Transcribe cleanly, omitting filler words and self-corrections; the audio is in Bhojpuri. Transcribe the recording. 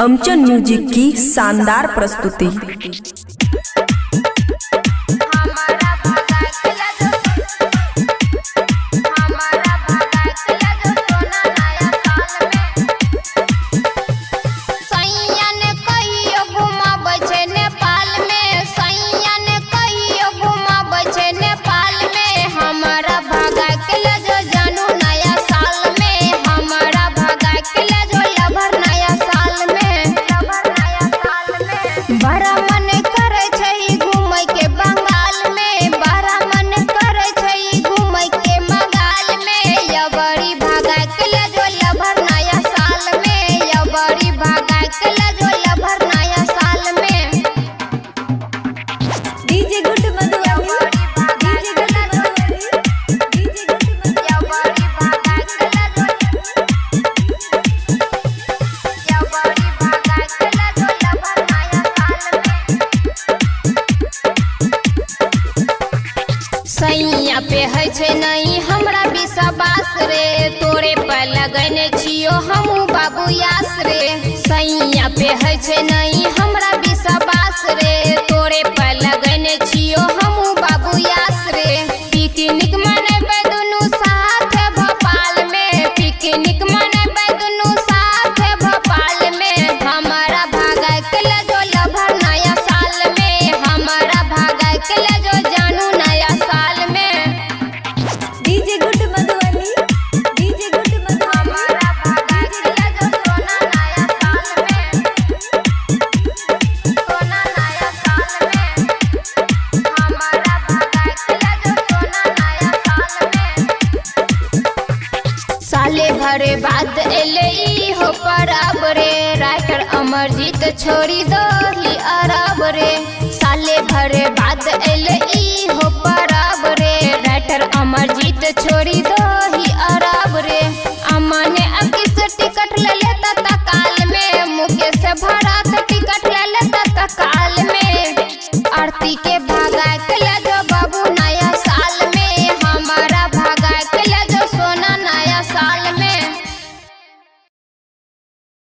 अमचन म्यूजिक की शानदार प्रस्तुति। सैया पे है छे नहीं हमरा विश्वास रे, तोरे पर लगने छियो हमू बाबू यास रे। सैया पे है छे नहीं हमरा विश्वास रे, तोरे पर लगने छियो हमू बाबू यास रे। पिकनिक मनेबे दुनू साथ भोपाल में, पिकनिक मनेबे दुनू साथ भोपाल में। हमारा भागा के ले जो लभर नया साल में, हमारा भागा के ले जो जानू नया साल में। DJ good Madhubani, DJ good Madhubani. हमारा भागा के ले जो सोना नया साल में, सोना नया साल में। हमारा भागा के ले जो सोना नया साल में। साले भरे बाद एले ई हो परब रे, राइटर अमरजीत छोड़ी दो ही अरब रे। साले भरे बाद एले